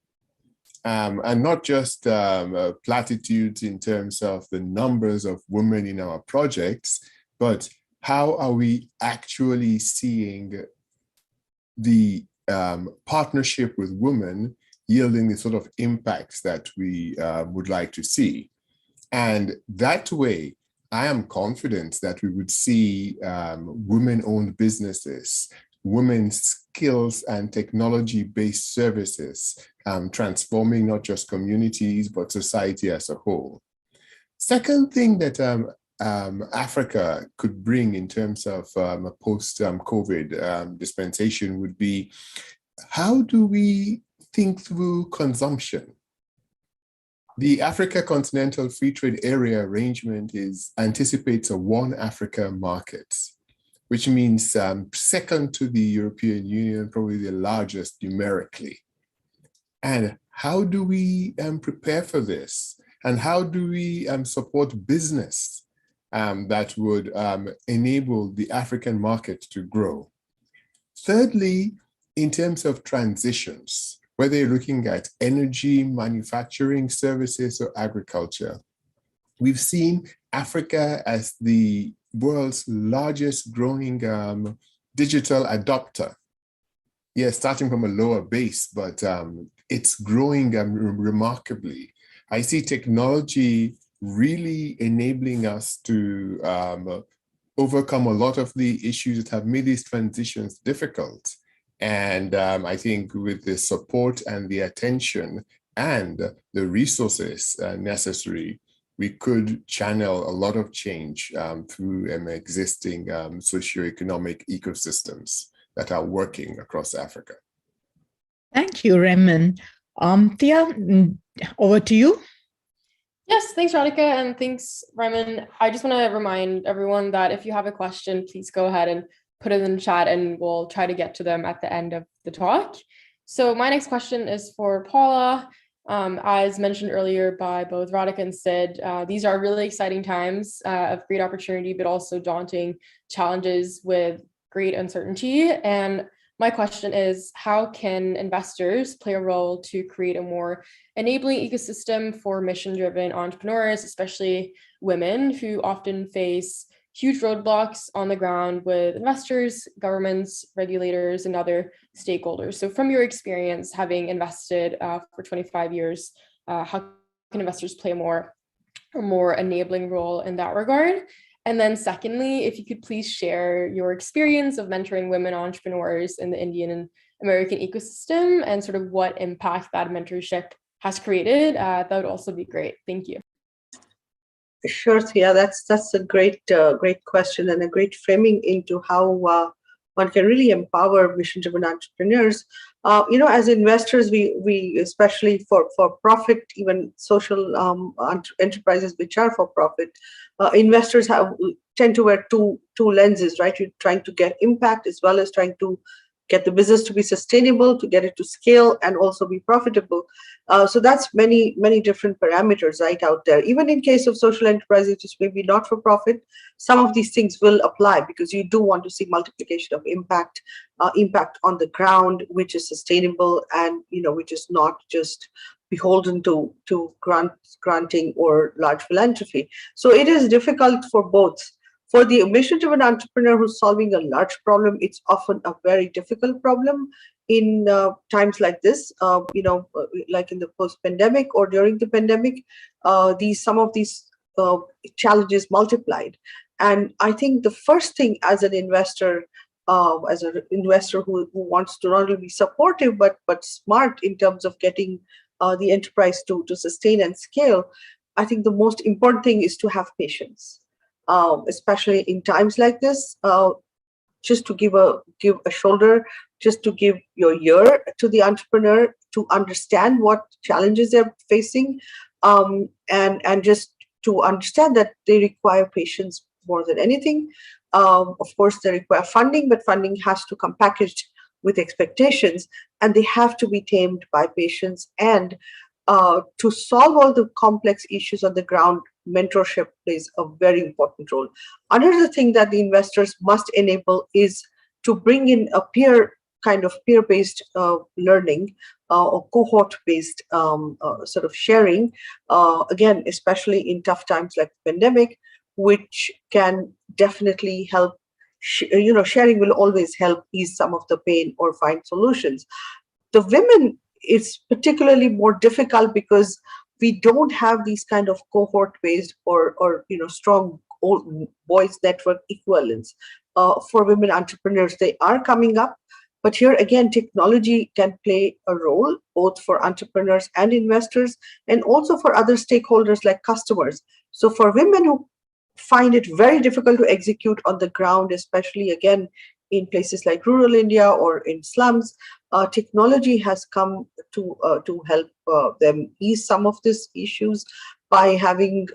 And not just platitudes in terms of the numbers of women in our projects, but how are we actually seeing the partnership with women yielding the sort of impacts that we would like to see. And that way, I am confident that we would see women-owned businesses, women's skills and technology-based services transforming not just communities, but society as a whole. Second thing that Africa could bring in terms of a post-COVID dispensation would be, how do we think through consumption? The Africa Continental Free Trade Area arrangement anticipates a one Africa market, which means second to the European Union, probably the largest numerically. And how do we prepare for this? And how do we support business that would enable the African market to grow? Thirdly, in terms of transitions, whether you're looking at energy, manufacturing, services, or agriculture, we've seen Africa as the world's largest growing digital adopter. Yes, starting from a lower base, but it's growing remarkably. I see technology really enabling us to overcome a lot of the issues that have made these transitions difficult. And I think with the support and the attention and the resources necessary, we could channel a lot of change through existing socioeconomic ecosystems that are working across Africa. Thank you, Raymond. Tia, over to you. Yes, thanks, Radhika, and thanks, Raymond. I just want to remind everyone that if you have a question, please go ahead and put it in the chat, and we'll try to get to them at the end of the talk. So my next question is for Paula. As mentioned earlier by both Radhika and Sid, these are really exciting times of great opportunity, but also daunting challenges with great uncertainty. And my question is, how can investors play a role to create a more enabling ecosystem for mission-driven entrepreneurs, especially women who often face huge roadblocks on the ground with investors, governments, regulators, and other stakeholders? So from your experience, having invested for 25 years, how can investors play a more enabling role in that regard? And then secondly, if you could please share your experience of mentoring women entrepreneurs in the Indian and American ecosystem and sort of what impact that mentorship has created, that would also be great. Thank you. Sure, Thea, that's a great question and a great framing into how one can really empower mission-driven entrepreneurs. As investors, we especially for profit, even social enterprises which are for profit, investors tend to wear two lenses, right? You're trying to get impact as well as trying to get the business to be sustainable, to get it to scale, and also be profitable. So that's many different parameters right out there. Even in case of social enterprises, which is maybe not for profit, some of these things will apply because you do want to see multiplication of impact on the ground, which is sustainable and which is not just beholden to granting or large philanthropy. So it is difficult for both. For the mission-driven entrepreneur who's solving a large problem, it's often a very difficult problem in times like this, like in the post-pandemic or during the pandemic, some of these challenges multiplied. And I think the first thing as an investor who wants to not only be supportive, but smart in terms of getting the enterprise to sustain and scale, I think the most important thing is to have patience. Especially in times like this, just to give a shoulder, just to give your ear to the entrepreneur to understand what challenges they're facing, and just to understand that they require patience more than anything. Of course, they require funding, but funding has to come packaged with expectations, and they have to be tamed by patience. And to solve all the complex issues on the ground, mentorship plays a very important role. Another thing that the investors must enable is to bring in a peer-based learning or cohort-based sort of sharing, again, especially in tough times like the pandemic, which can definitely help. Sharing will always help ease some of the pain or find solutions. The women, it's particularly more difficult because we don't have these kind of cohort-based or strong voice network equivalents for women entrepreneurs. They are coming up, but here again, technology can play a role both for entrepreneurs and investors, and also for other stakeholders like customers. So for women who find it very difficult to execute on the ground, especially again in places like rural India or in slums, technology has come to help them ease some of these issues by having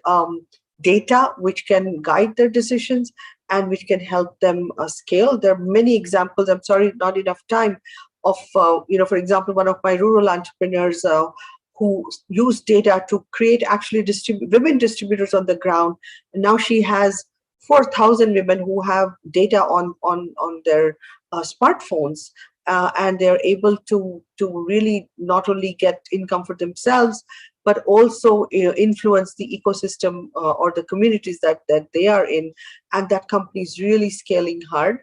data which can guide their decisions and which can help them scale. There are many examples. I'm sorry, not enough time. Of for example, one of my rural entrepreneurs who used data to create actually women distributors on the ground. And now she has 4,000 women who have data on their smartphones, and they're able to really not only get income for themselves, but also influence the ecosystem or the communities that they are in, and that company is really scaling hard.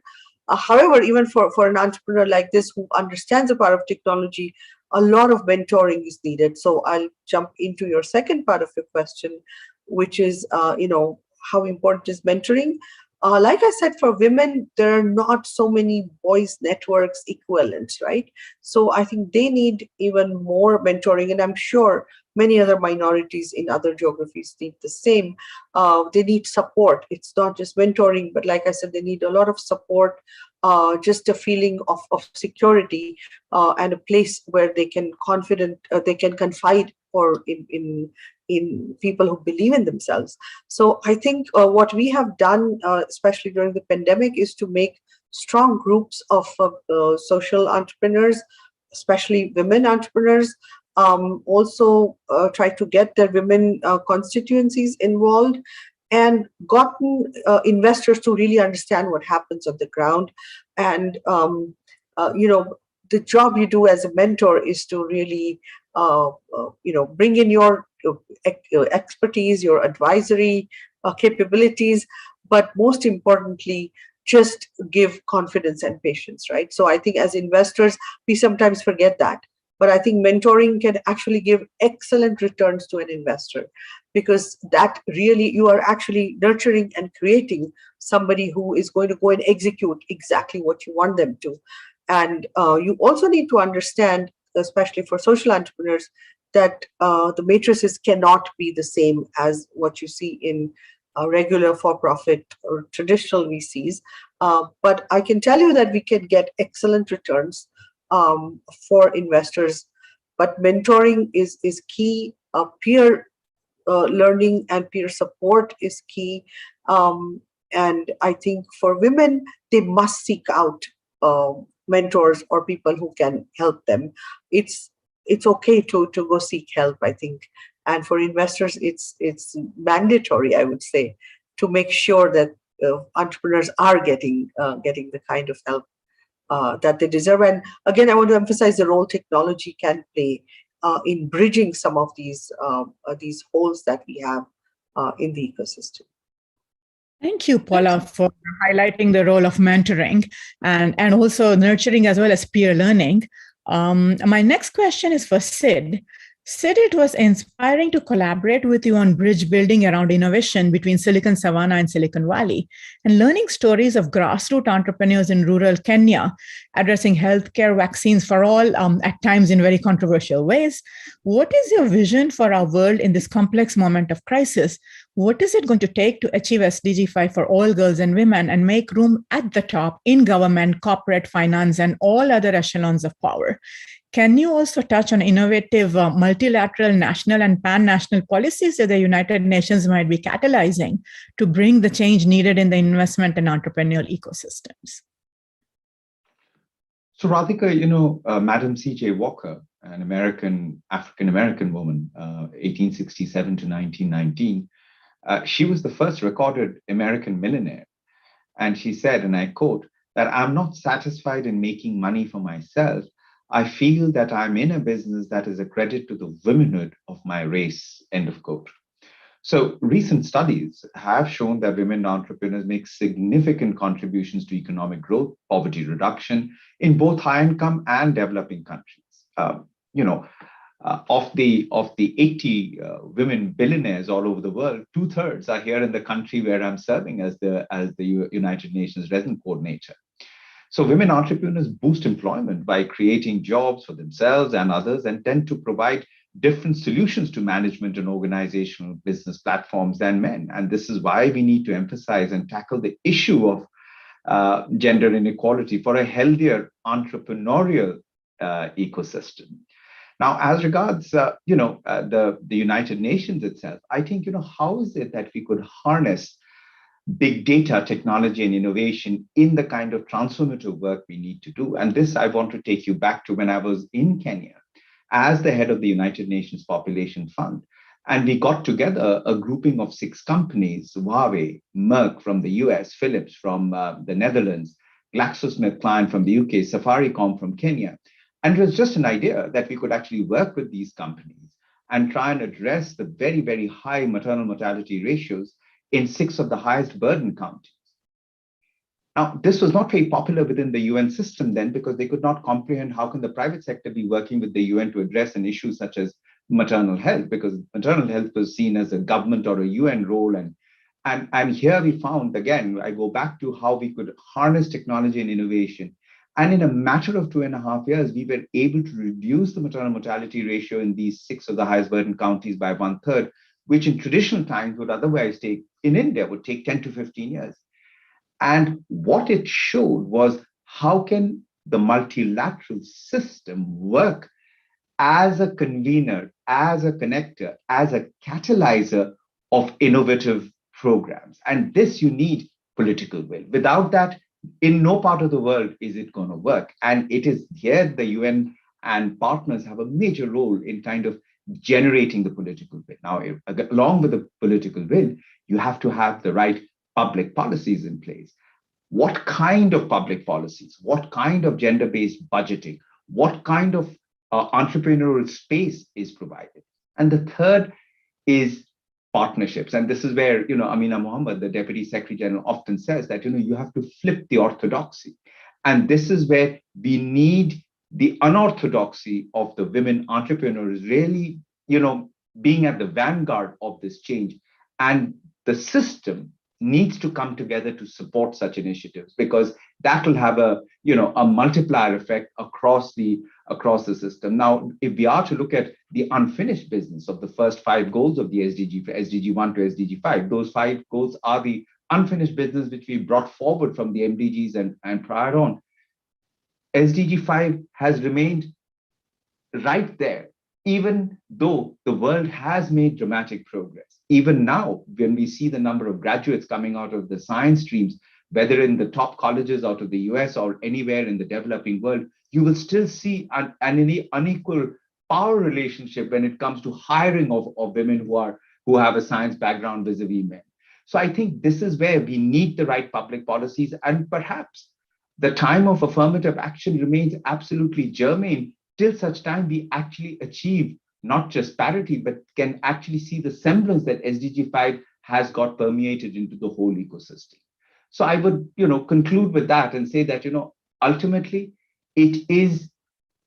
However, even for an entrepreneur like this who understands the power of technology, a lot of mentoring is needed. So I'll jump into your second part of your question, which is, how important is mentoring? Like I said, for women, there are not so many boys networks equivalents, right? So I think they need even more mentoring, and I'm sure many other minorities in other geographies need the same. They need support. It's not just mentoring, but like I said, they need a lot of support, just a feeling of security, and a place where they can confide or in people who believe in themselves. So I think what we have done, especially during the pandemic, is to make strong groups of social entrepreneurs, especially women entrepreneurs. Also try to get their women constituencies involved, and gotten investors to really understand what happens on the ground. And the job you do as a mentor is to really bring in your expertise, your advisory capabilities, but most importantly, just give confidence and patience, right? So I think as investors, we sometimes forget that. But I think mentoring can actually give excellent returns to an investor, because that really, you are actually nurturing and creating somebody who is going to go and execute exactly what you want them to. And you also need to understand, especially for social entrepreneurs, that the matrices cannot be the same as what you see in regular for-profit or traditional VCs. But I can tell you that we can get excellent returns for investors. But mentoring is key. Peer learning and peer support is key. And I think for women, they must seek out mentors or people who can help them. It's okay to go seek help, I think. And for investors, it's mandatory, I would say, to make sure that entrepreneurs are getting the kind of help that they deserve. And again, I want to emphasize the role technology can play in bridging some of these holes that we have in the ecosystem. Thank you, Paula, for highlighting the role of mentoring and also nurturing as well as peer learning. My next question is for Sid. Sid, it was inspiring to collaborate with you on bridge building around innovation between Silicon Savannah and Silicon Valley, and learning stories of grassroots entrepreneurs in rural Kenya addressing healthcare, vaccines for all, at times in very controversial ways. What is your vision for our world in this complex moment of crisis? What is it going to take to achieve SDG 5 for all girls and women and make room at the top in government, corporate, finance, and all other echelons of power? Can you also touch on innovative multilateral, national, and pan-national policies that the United Nations might be catalyzing to bring the change needed in the investment and entrepreneurial ecosystems? So Radhika, Madam C.J. Walker, an African-American woman, 1867 to 1919, she was the first recorded American millionaire. And she said, and I quote, that I'm not satisfied in making money for myself. I feel that I'm in a business that is a credit to the womanhood of my race, end of quote. So recent studies have shown that women entrepreneurs make significant contributions to economic growth, poverty reduction in both high income and developing countries. Of the 80 women billionaires all over the world, 2/3 are here in the country where I'm serving as the United Nations resident coordinator. So women entrepreneurs boost employment by creating jobs for themselves and others, and tend to provide different solutions to management and organizational business platforms than men. And this is why we need to emphasize and tackle the issue of gender inequality for a healthier entrepreneurial ecosystem. Now, as regards the United Nations itself, I think, how is it that we could harness big data, technology, and innovation in the kind of transformative work we need to do? And this, I want to take you back to when I was in Kenya as the head of the United Nations Population Fund. And we got together a grouping of 6 companies: Huawei, Merck from the US, Philips from the Netherlands, GlaxoSmithKline from the UK, Safaricom from Kenya. And it was just an idea that we could actually work with these companies and try and address the very, very high maternal mortality ratios in 6 of the highest burden counties. Now, this was not very popular within the UN system then, because they could not comprehend how can the private sector be working with the UN to address an issue such as maternal health, because maternal health was seen as a government or a UN role, and And here we found, again, I go back to how we could harness technology and innovation. And in a matter of 2.5 years, we were able to reduce the maternal mortality ratio in these 6 of the highest burden counties by 1/3, which in traditional times would otherwise take, in India, would take 10 to 15 years. And what it showed was how can the multilateral system work as a convener, as a connector, as a catalyzer of innovative programs. And this you need political will. Without that, in no part of the world is it going to work. And it is here the UN and partners have a major role in kind of generating the political will. Now, along with the political will, you have to have the right public policies in place. What kind of public policies? What kind of gender-based budgeting? What kind of entrepreneurial space is provided? And the third is partnerships. And this is where, Amina Mohammed, the Deputy Secretary General, often says that, you have to flip the orthodoxy. And this is where we need the unorthodoxy of the women entrepreneurs really, being at the vanguard of this change. And the system needs to come together to support such initiatives, because that will have a multiplier effect across the system. Now, if we are to look at the unfinished business of the first 5 goals of the SDG, SDG 1 to SDG 5, those 5 goals are the unfinished business which we brought forward from the MDGs and prior on. SDG 5 has remained right there, even though the world has made dramatic progress. Even now, when we see the number of graduates coming out of the science streams, whether in the top colleges out of the US or anywhere in the developing world, you will still see an unequal power relationship when it comes to hiring of women who have a science background vis-a-vis men. So I think this is where we need the right public policies, and perhaps the time of affirmative action remains absolutely germane till such time we actually achieve not just parity, but can actually see the semblance that SDG 5 has got permeated into the whole ecosystem. So I would, conclude with that and say that, ultimately, it is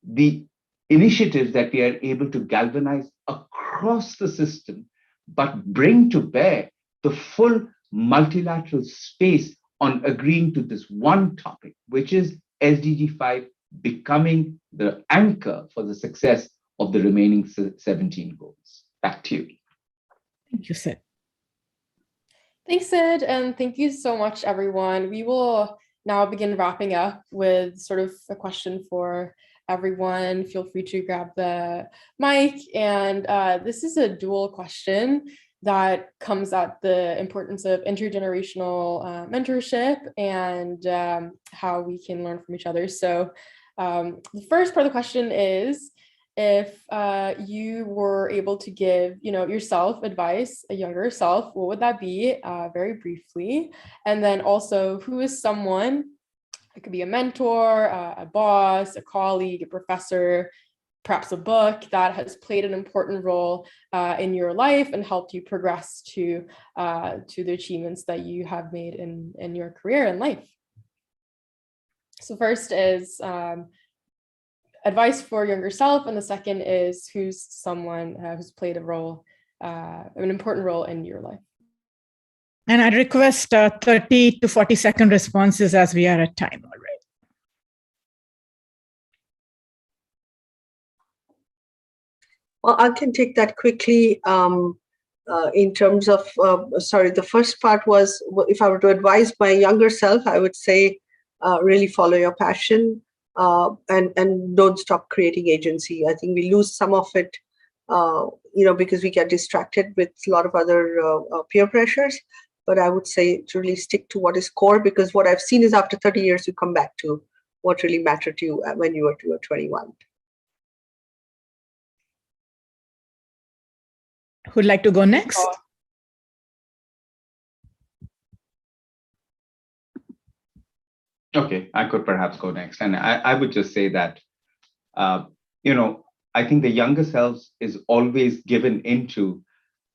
the initiatives that we are able to galvanize across the system, but bring to bear the full multilateral space on agreeing to this one topic, which is SDG 5 becoming the anchor for the success of the remaining 17 goals. Back to you. Thank you, Sid. Thanks, Sid, and thank you so much, everyone. We will now begin wrapping up with sort of a question for everyone. Feel free to grab the mic. And this is a dual question that comes at the importance of intergenerational mentorship and how we can learn from each other. So the first part of the question is, if you were able to give, yourself advice, a younger self, what would that be? Very briefly. And then also, who is someone, it could be a mentor, a boss, a colleague, a professor, perhaps a book that has played an important role in your life and helped you progress to the achievements that you have made in your career and life. So first is advice for younger self, and the second is who's someone who's played a role, an important role in your life. And I'd request 30 to 40-second responses as we are at time already. Well, I can take that quickly. In terms of, the first part was, if I were to advise my younger self, I would say, really follow your passion. And don't stop creating agency. I think we lose some of it, because we get distracted with a lot of other peer pressures. But I would say to really stick to what is core, because what I've seen is after 30 years, you come back to what really mattered to you when you were 21. Who'd like to go next? Okay, I could perhaps go next. And I would just say that, I think the younger selves is always given into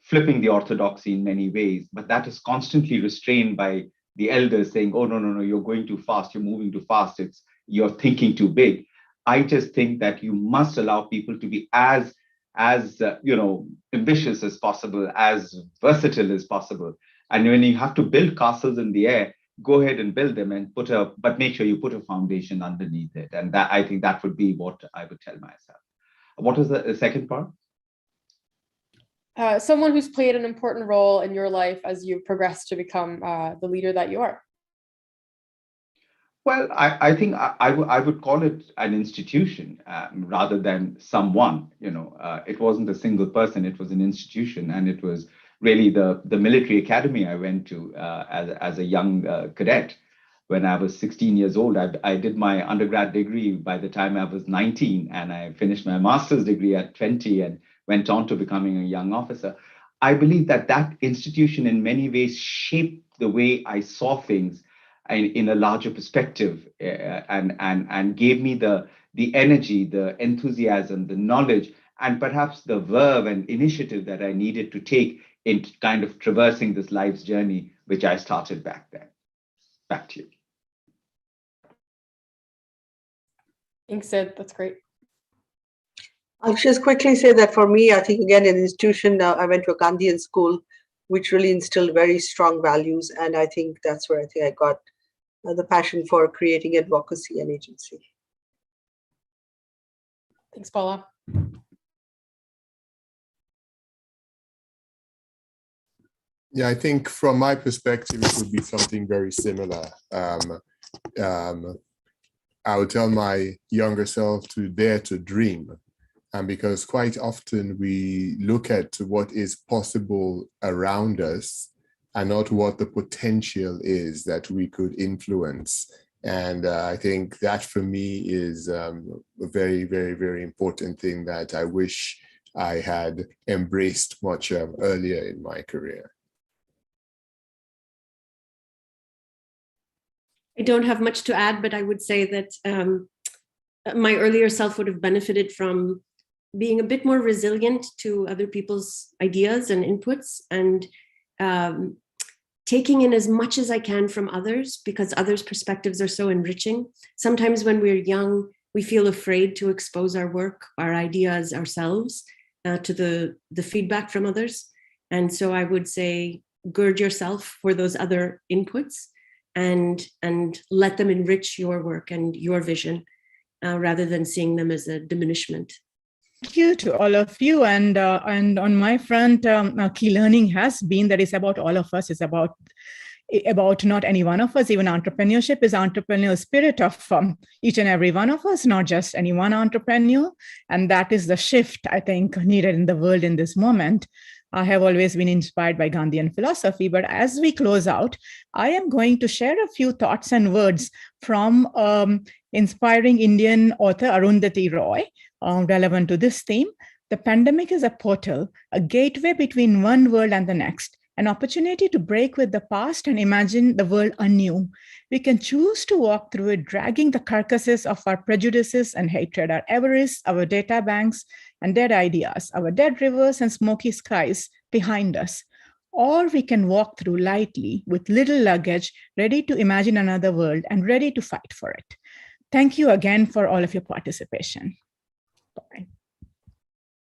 flipping the orthodoxy in many ways, but that is constantly restrained by the elders saying, oh, no, you're going too fast, you're moving too fast, you're thinking too big. I just think that you must allow people to be as ambitious as possible, as versatile as possible. And when you have to build castles in the air, go ahead and build them and but make sure you put a foundation underneath it. And that, I think that would be what I would tell myself. What was the second part? Someone who's played an important role in your life as you've progressed to become the leader that you are. Well, I think I would call it an institution rather than someone. It wasn't a single person, it was an institution. And it was really the military academy I went to as a young cadet. When I was 16 years old, I did my undergrad degree by the time I was 19, and I finished my master's degree at 20 and went on to becoming a young officer. I believe that institution in many ways shaped the way I saw things in a larger perspective, and gave me the energy, the enthusiasm, the knowledge, and perhaps the verve and initiative that I needed to take in kind of traversing this life's journey, which I started back then. Back to you. Thanks, Sid. That's great. I'll just quickly say that for me, I think, again, an institution, I went to a Gandhian school, which really instilled very strong values. And I think that's where I got the passion for creating advocacy and agency. Thanks, Paula. Yeah, I think from my perspective, it would be something very similar. I would tell my younger self to dare to dream. And because quite often we look at what is possible around us and not what the potential is that we could influence. And I think that for me is a very, very, very important thing that I wish I had embraced much earlier in my career. I don't have much to add, but I would say that my earlier self would have benefited from being a bit more resilient to other people's ideas and inputs, and taking in as much as I can from others, because others' perspectives are so enriching. Sometimes when we're young, we feel afraid to expose our work, our ideas ourselves to the feedback from others. And so I would say, gird yourself for those other inputs and let them enrich your work and your vision rather than seeing them as a diminishment. Thank you to all of you. And on my front, key learning has been that it's about all of us. It's about not any one of us. Even entrepreneurship is entrepreneurial spirit of each and every one of us, not just any one entrepreneur. And that is the shift, I think, needed in the world in this moment. I have always been inspired by Gandhian philosophy, but as we close out, I am going to share a few thoughts and words from inspiring Indian author Arundhati Roy, relevant to this theme. The pandemic is a portal, a gateway between one world and the next, an opportunity to break with the past and imagine the world anew. We can choose to walk through it, dragging the carcasses of our prejudices and hatred, our avarice, our data banks, and dead ideas, our dead rivers and smoky skies behind us. Or we can walk through lightly with little luggage, ready to imagine another world and ready to fight for it. Thank you again for all of your participation. Bye.